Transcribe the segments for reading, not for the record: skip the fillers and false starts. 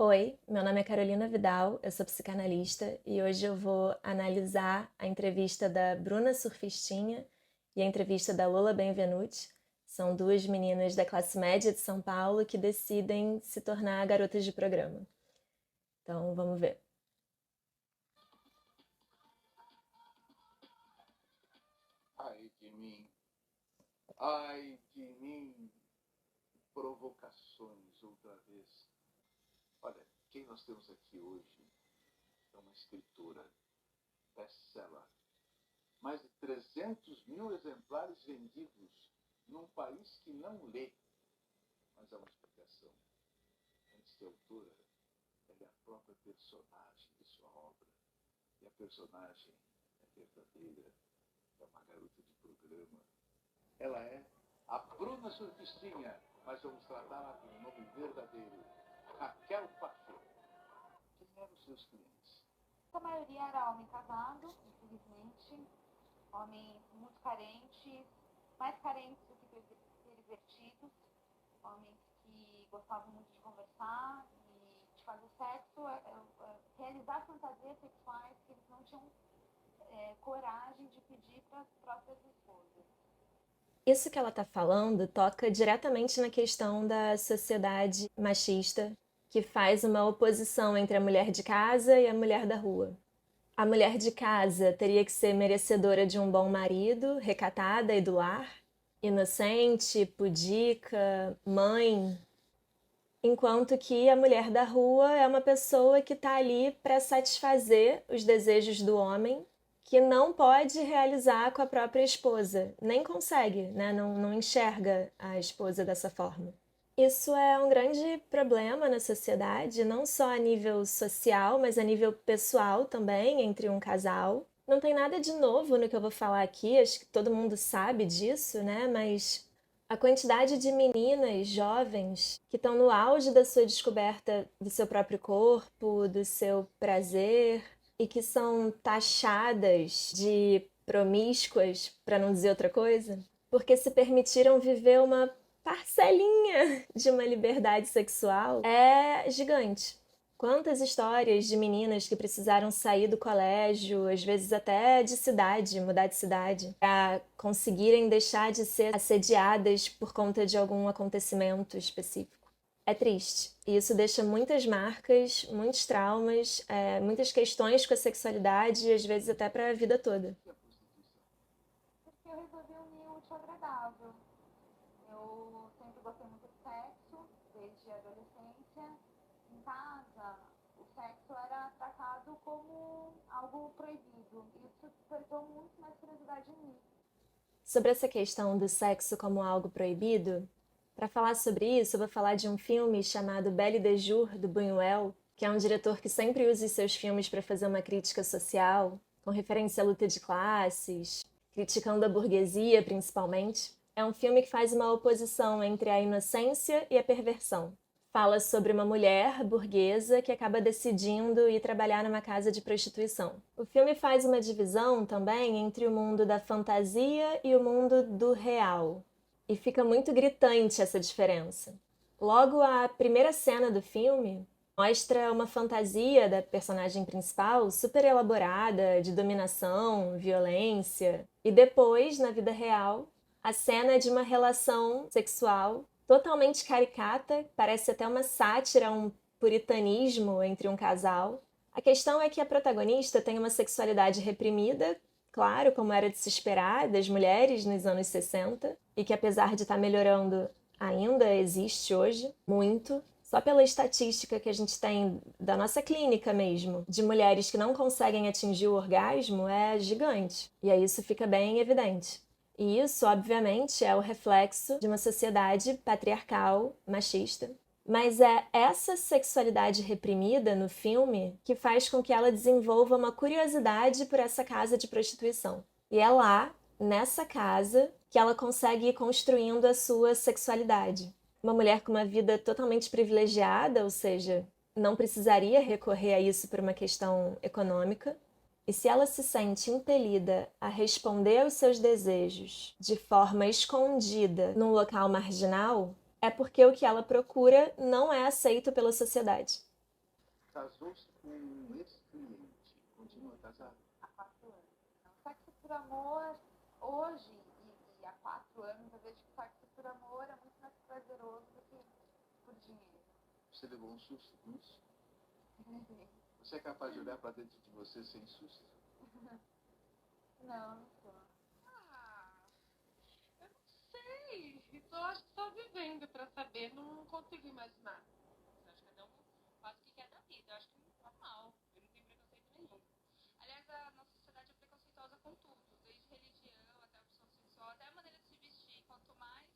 Oi, meu nome é Carolina Vidal, eu sou psicanalista e hoje eu vou analisar a entrevista da Bruna Surfistinha e a entrevista da Lola Benvenuti. São duas meninas da classe média de São Paulo que decidem se tornar garotas de programa. Então, vamos ver. Ai de mim, ai de mim, provocações outra vez. Olha, quem nós temos aqui hoje é uma escritora best-seller. Mais de 300 mil exemplares vendidos num país que não lê. Mas há uma explicação. Antes de autora, ela é a própria personagem de sua obra. E a personagem é verdadeira, é uma garota de programa. Ela é a Bruna Surfistinha, mas vamos tratá-la com o nome verdadeiro, Raquel Pacheco. Quem eram os seus clientes? A maioria era homem casado, infelizmente, homens muito carentes, mais carentes do que pervertidos, homens que gostavam muito de conversar e de fazer sexo, realizar fantasias sexuais que eles não tinham coragem de pedir para as próprias esposas. Isso que ela está falando toca diretamente na questão da sociedade machista que faz uma oposição entre a mulher de casa e a mulher da rua. A mulher de casa teria que ser merecedora de um bom marido, recatada e do lar, inocente, pudica, mãe, enquanto que a mulher da rua é uma pessoa que está ali para satisfazer os desejos do homem, que não pode realizar com a própria esposa, nem consegue, né? Não enxerga a esposa dessa forma. Isso é um grande problema na sociedade, não só a nível social, mas a nível pessoal também, entre um casal. Não tem nada de novo no que eu vou falar aqui, acho que todo mundo sabe disso, né? Mas a quantidade de meninas jovens que estão no auge da sua descoberta do seu próprio corpo, do seu prazer, e que são taxadas de promíscuas, para não dizer outra coisa, porque se permitiram viver uma parcelinha de uma liberdade sexual, é gigante. Quantas histórias de meninas que precisaram sair do colégio, às vezes até de cidade, mudar de cidade, para conseguirem deixar de ser assediadas por conta de algum acontecimento específico. É triste. E isso deixa muitas marcas, muitos traumas, muitas questões com a sexualidade e às vezes até para a vida toda. Porque eu resolvi unir o útil ao agradável. Eu sempre gostei muito de sexo, desde a adolescência. Em casa, o sexo era tratado como algo proibido. Isso despertou muito mais curiosidade em mim. Sobre essa questão do sexo como algo proibido, para falar sobre isso, eu vou falar de um filme chamado Belle de Jour, do Buñuel, que é um diretor que sempre usa os seus filmes para fazer uma crítica social, com referência à luta de classes, criticando a burguesia principalmente. É um filme que faz uma oposição entre a inocência e a perversão. Fala sobre uma mulher burguesa que acaba decidindo ir trabalhar numa casa de prostituição. O filme faz uma divisão também entre o mundo da fantasia e o mundo do real. E fica muito gritante essa diferença. Logo, a primeira cena do filme mostra uma fantasia da personagem principal super elaborada, de dominação, violência. E depois, na vida real, a cena é de uma relação sexual totalmente caricata, parece até uma sátira, um puritanismo entre um casal. A questão é que a protagonista tem uma sexualidade reprimida, claro, como era de se esperar das mulheres nos anos 60, e que apesar de estar melhorando, ainda existe hoje, muito. Só pela estatística que a gente tem da nossa clínica mesmo, de mulheres que não conseguem atingir o orgasmo, é gigante. E aí isso fica bem evidente. E isso, obviamente, é o reflexo de uma sociedade patriarcal, machista. Mas é essa sexualidade reprimida no filme que faz com que ela desenvolva uma curiosidade por essa casa de prostituição. E é lá, nessa casa, que ela consegue ir construindo a sua sexualidade. Uma mulher com uma vida totalmente privilegiada, ou seja, não precisaria recorrer a isso por uma questão econômica. E se ela se sente impelida a responder aos seus desejos de forma escondida num local marginal, é porque o que ela procura não é aceito pela sociedade. Casou-se com um ex-cliente. Continua casado? Há 4 anos. Então, sexo por amor, hoje e há 4 anos, eu vejo que sexo por amor é muito mais prazeroso do que por dinheiro. Você levou um susto com isso? Você é capaz de olhar para dentro de você sem susto? Não, não sou. Eu não sei. Tô, acho que só vivendo pra saber. Não consigo imaginar. Acho que cada um faz o que quer da vida. Eu acho que é normal. Eu não tenho preconceito nenhum. Aliás, a nossa sociedade é preconceituosa com tudo. Desde religião até a opção sexual, até a maneira de se vestir. Quanto mais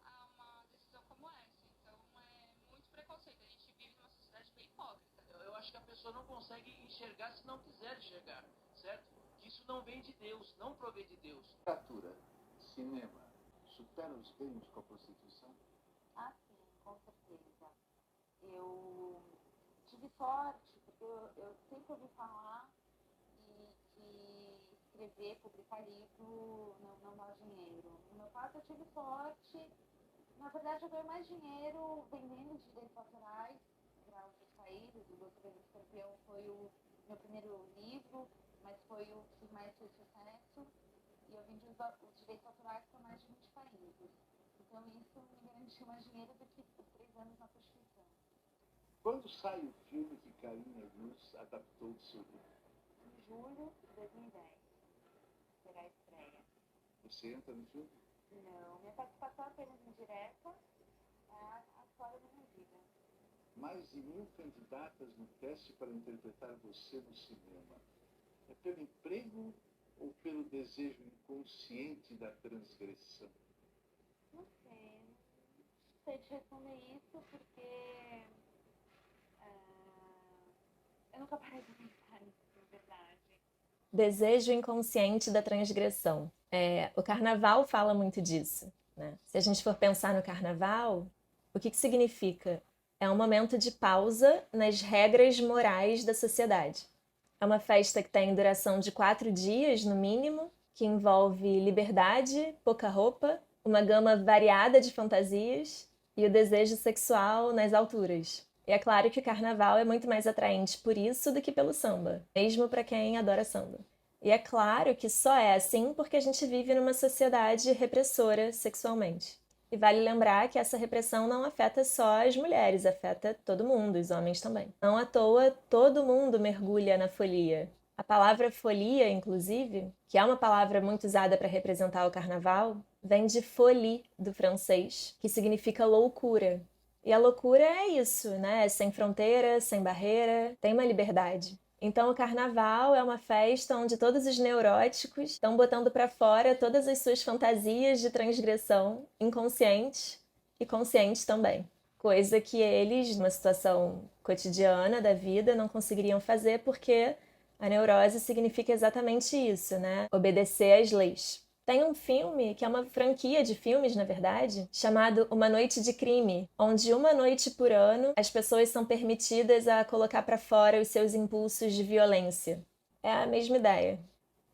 a uma decisão como essa. Então, é muito preconceito. A gente vive numa sociedade bem hipócrita. Eu acho que a pessoa não consegue enxergar se não quiser enxergar, certo? Que isso não vem de Deus, não provém de Deus. Literatura, cinema, supera os ganhos com a prostituição? Ah, sim, com certeza. Eu tive sorte, porque eu sempre ouvi falar que escrever, publicar livro não dá dinheiro. No meu caso, eu tive sorte. Na verdade, eu ganhei mais dinheiro vendendo direitos autorais para outros países. O Doce Vezes Escorpião foi o meu primeiro livro, mas foi o que mais fez sucesso. E eu vendi os direitos autorais para mais de 20 países. Então, isso me garantiu mais dinheiro do que os 3 anos na prostituição. Quando sai o filme que Carina Luz adaptou do seu livro? Em julho de 2010, será a estreia. Você entra no filme? Não, minha participação é apenas indireta, é a história da minha vida. Mais de 1000 candidatas no teste para interpretar você no cinema. É pelo emprego ou pelo desejo inconsciente da transgressão? Não sei te responder isso porque eu nunca parei de pensar nisso, na verdade. Desejo inconsciente da transgressão. O carnaval fala muito disso, né? Se a gente for pensar no carnaval, o que significa? É um momento de pausa nas regras morais da sociedade. É uma festa que tem duração de 4 dias, no mínimo, que envolve liberdade, pouca roupa, uma gama variada de fantasias e o desejo sexual nas alturas. E é claro que o carnaval é muito mais atraente por isso do que pelo samba, mesmo para quem adora samba. E é claro que só é assim porque a gente vive numa sociedade repressora sexualmente. E vale lembrar que essa repressão não afeta só as mulheres, afeta todo mundo, os homens também. Não à toa, todo mundo mergulha na folia. A palavra folia, inclusive, que é uma palavra muito usada para representar o carnaval, vem de folie, do francês, que significa loucura. E a loucura é isso, né? É sem fronteira, sem barreira, tem uma liberdade. Então o carnaval é uma festa onde todos os neuróticos estão botando para fora todas as suas fantasias de transgressão, inconscientes e conscientes também. Coisa que eles, numa situação cotidiana da vida, não conseguiriam fazer porque a neurose significa exatamente isso, né? Obedecer às leis. Tem um filme, que é uma franquia de filmes, na verdade, chamado Uma Noite de Crime, onde uma noite por ano as pessoas são permitidas a colocar para fora os seus impulsos de violência. É a mesma ideia.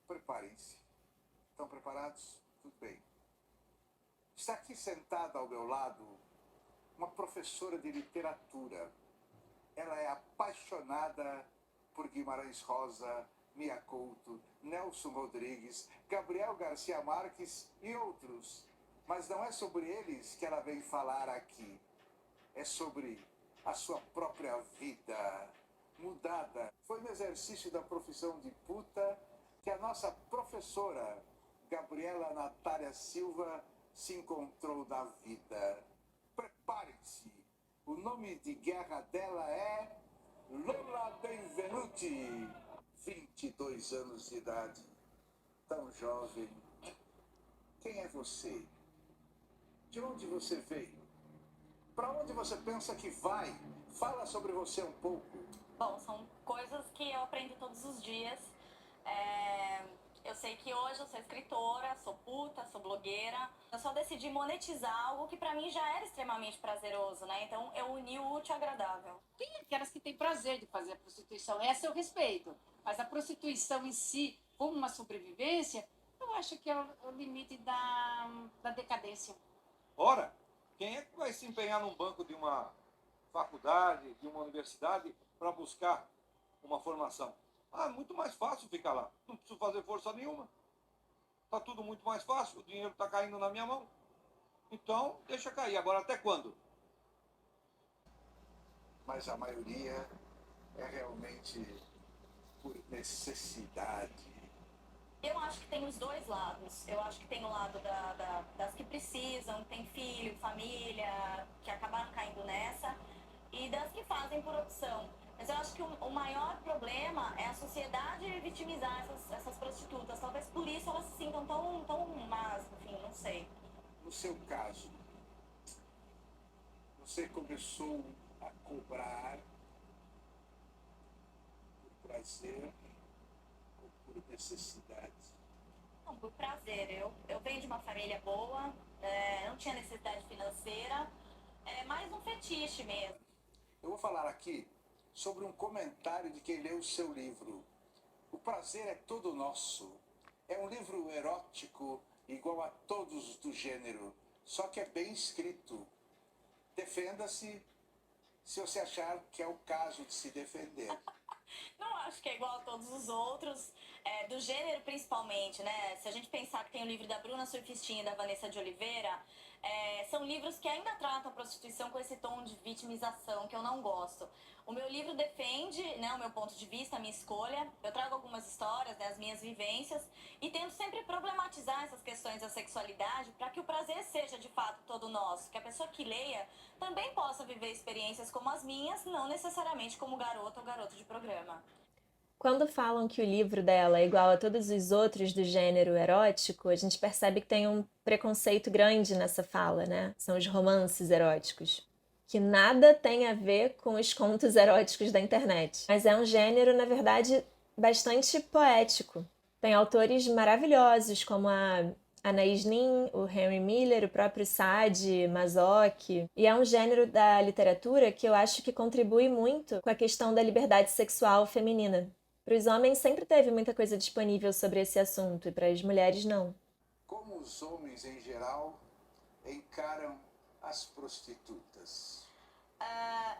Preparem-se. Estão preparados? Tudo bem. Está aqui sentada ao meu lado uma professora de literatura. Ela é apaixonada por Guimarães Rosa, Mia Couto, Nelson Rodrigues, Gabriel Garcia Marques e outros. Mas não é sobre eles que ela vem falar aqui. É sobre a sua própria vida mudada. Foi no exercício da profissão de puta que a nossa professora, Gabriela Natália Silva, se encontrou na vida. Preparem-se. O nome de guerra dela é Lola Benvenuti. 22 anos de idade, tão jovem. Quem é você? De onde você veio? Para onde você pensa que vai? Fala sobre você um pouco. Bom, são coisas que eu aprendo todos os dias. Eu sei que hoje eu sou escritora, sou puta, sou blogueira. Eu só decidi monetizar algo que pra mim já era extremamente prazeroso, né? Então eu uni o útil ao agradável. Tem aquelas que têm prazer de fazer a prostituição, essa eu respeito. Mas a prostituição em si, como uma sobrevivência, eu acho que é o limite da decadência. Ora, quem é que vai se empenhar num banco de uma faculdade, de uma universidade, para buscar uma formação. É muito mais fácil ficar lá. Não preciso fazer força nenhuma. Está tudo muito mais fácil, o dinheiro está caindo na minha mão. Então, deixa cair. Agora, até quando? Mas a maioria é realmente por necessidade. Eu acho que tem os dois lados. Eu acho que tem o lado das que precisam, tem filho, família, que acabaram caindo nessa, e das que fazem por opção. Mas eu acho que o maior problema é a sociedade vitimizar essas prostitutas. Talvez por isso elas se sintam tão más, enfim, não sei. No seu caso, você começou a cobrar por prazer ou por necessidade? Não, por prazer. Eu venho de uma família boa, não tinha necessidade financeira, é mais um fetiche mesmo. Eu vou falar aqui sobre um comentário de quem leu o seu livro. O prazer é todo nosso. É um livro erótico igual a todos do gênero, só que é bem escrito. Defenda-se se você achar que é o caso de se defender. Não acho que é igual a todos os outros, do gênero principalmente, né? Se a gente pensar que tem o livro da Bruna Surfistinha e da Vanessa de Oliveira, são livros que ainda tratam a prostituição com esse tom de vitimização que eu não gosto. O meu livro defende, né, o meu ponto de vista, a minha escolha. Eu trago algumas histórias, né, as minhas vivências, e tento sempre problematizar essas questões da sexualidade para que o prazer seja de fato todo nosso, que a pessoa que leia também possa viver experiências como as minhas, não necessariamente como garota ou garoto de programa. Quando falam que o livro dela é igual a todos os outros do gênero erótico, a gente percebe que tem um preconceito grande nessa fala, né? São os romances eróticos, que nada tem a ver com os contos eróticos da internet. Mas é um gênero, na verdade, bastante poético. Tem autores maravilhosos, como a Anaïs Nin, o Henry Miller, o próprio Sade, Mazzocchi. E é um gênero da literatura que eu acho que contribui muito com a questão da liberdade sexual feminina. Para os homens sempre teve muita coisa disponível sobre esse assunto, e para as mulheres não. Como os homens em geral encaram as prostitutas?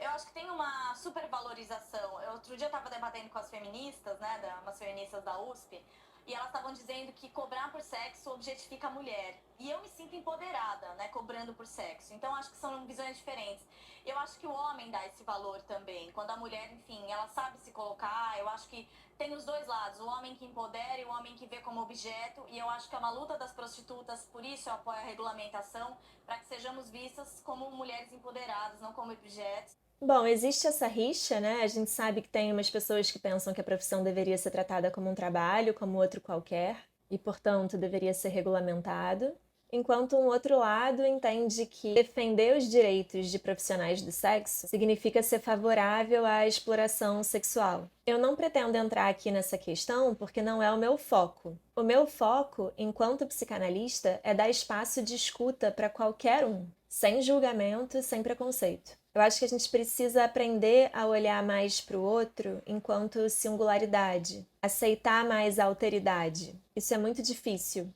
Eu acho que tem uma supervalorização. Outro dia eu estava debatendo com as feministas, né, umas feministas da USP, e elas estavam dizendo que cobrar por sexo objetifica a mulher. E eu me sinto empoderada, né, cobrando por sexo. Então acho que são visões diferentes. Eu acho que o homem dá esse valor também. Quando a mulher, enfim, ela sabe se colocar, eu acho que tem os dois lados. O homem que empodera e o homem que vê como objeto. E eu acho que é uma luta das prostitutas, por isso eu apoio a regulamentação, para que sejamos vistas como mulheres empoderadas, não como objetos. Bom, existe essa rixa, né? A gente sabe que tem umas pessoas que pensam que a profissão deveria ser tratada como um trabalho, como outro qualquer, e, portanto, deveria ser regulamentado, enquanto um outro lado entende que defender os direitos de profissionais do sexo significa ser favorável à exploração sexual. Eu não pretendo entrar aqui nessa questão porque não é o meu foco. O meu foco, enquanto psicanalista, é dar espaço de escuta para qualquer um, sem julgamento, sem preconceito. Eu acho que a gente precisa aprender a olhar mais para o outro enquanto singularidade, aceitar mais a alteridade. Isso é muito difícil.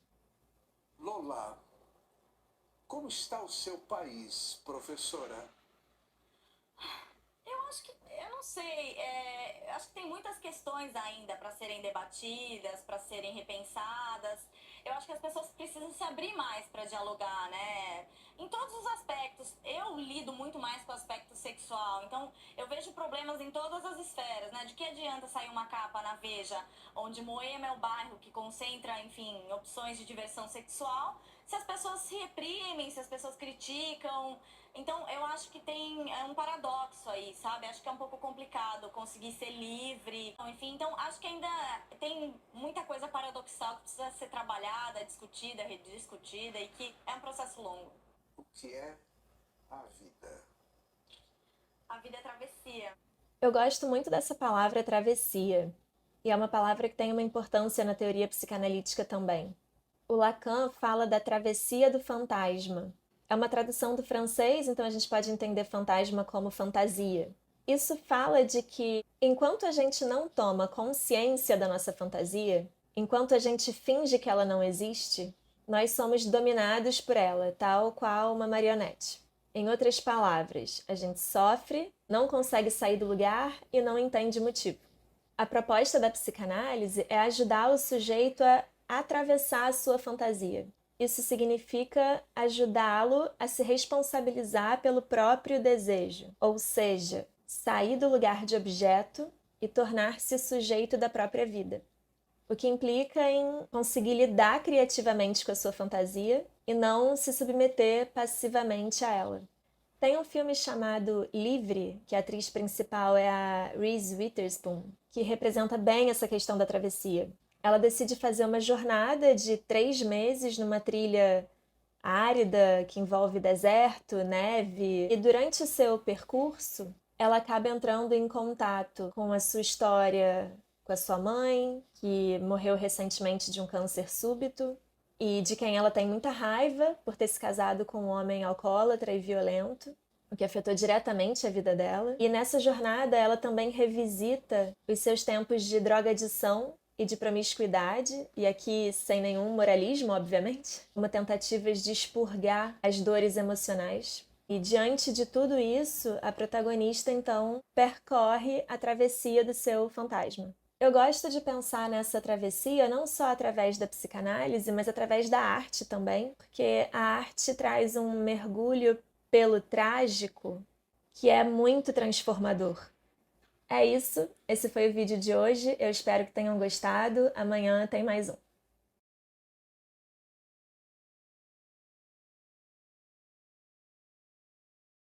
Lola, como está o seu país, professora? Eu não sei, acho que tem muitas questões ainda para serem debatidas, para serem repensadas. Eu acho que as pessoas precisam se abrir mais para dialogar, né? Em todos os aspectos. Eu lido muito mais com o aspecto sexual, então eu vejo problemas em todas as esferas, né? De que adianta sair uma capa na Veja, onde Moema é o bairro que concentra, enfim, opções de diversão sexual, se as pessoas se reprimem, se as pessoas criticam. Então, eu acho que tem um paradoxo aí, sabe? Acho que é um pouco complicado conseguir ser livre. Enfim, então, acho que ainda tem muita coisa paradoxal que precisa ser trabalhada, discutida, rediscutida, e que é um processo longo. O que é a vida? A vida é travessia. Eu gosto muito dessa palavra travessia, e é uma palavra que tem uma importância na teoria psicanalítica também. O Lacan fala da travessia do fantasma. É uma tradução do francês, então a gente pode entender fantasma como fantasia. Isso fala de que, enquanto a gente não toma consciência da nossa fantasia, enquanto a gente finge que ela não existe, nós somos dominados por ela, tal qual uma marionete. Em outras palavras, a gente sofre, não consegue sair do lugar e não entende o motivo. A proposta da psicanálise é ajudar o sujeito a atravessar a sua fantasia. Isso significa ajudá-lo a se responsabilizar pelo próprio desejo, ou seja, sair do lugar de objeto e tornar-se sujeito da própria vida. O que implica em conseguir lidar criativamente com a sua fantasia e não se submeter passivamente a ela. Tem um filme chamado Livre, que a atriz principal é a Reese Witherspoon, que representa bem essa questão da travessia. Ela decide fazer uma jornada de 3 meses numa trilha árida, que envolve deserto, neve, e durante o seu percurso, ela acaba entrando em contato com a sua história com a sua mãe, que morreu recentemente de um câncer súbito, e de quem ela tem muita raiva por ter se casado com um homem alcoólatra e violento, o que afetou diretamente a vida dela. E nessa jornada ela também revisita os seus tempos de drogadição e de promiscuidade, e aqui sem nenhum moralismo, obviamente, uma tentativa de expurgar as dores emocionais. E diante de tudo isso, a protagonista então percorre a travessia do seu fantasma. Eu gosto de pensar nessa travessia não só através da psicanálise, mas através da arte também, porque a arte traz um mergulho pelo trágico que é muito transformador. É isso, esse foi o vídeo de hoje, eu espero que tenham gostado, amanhã tem mais um.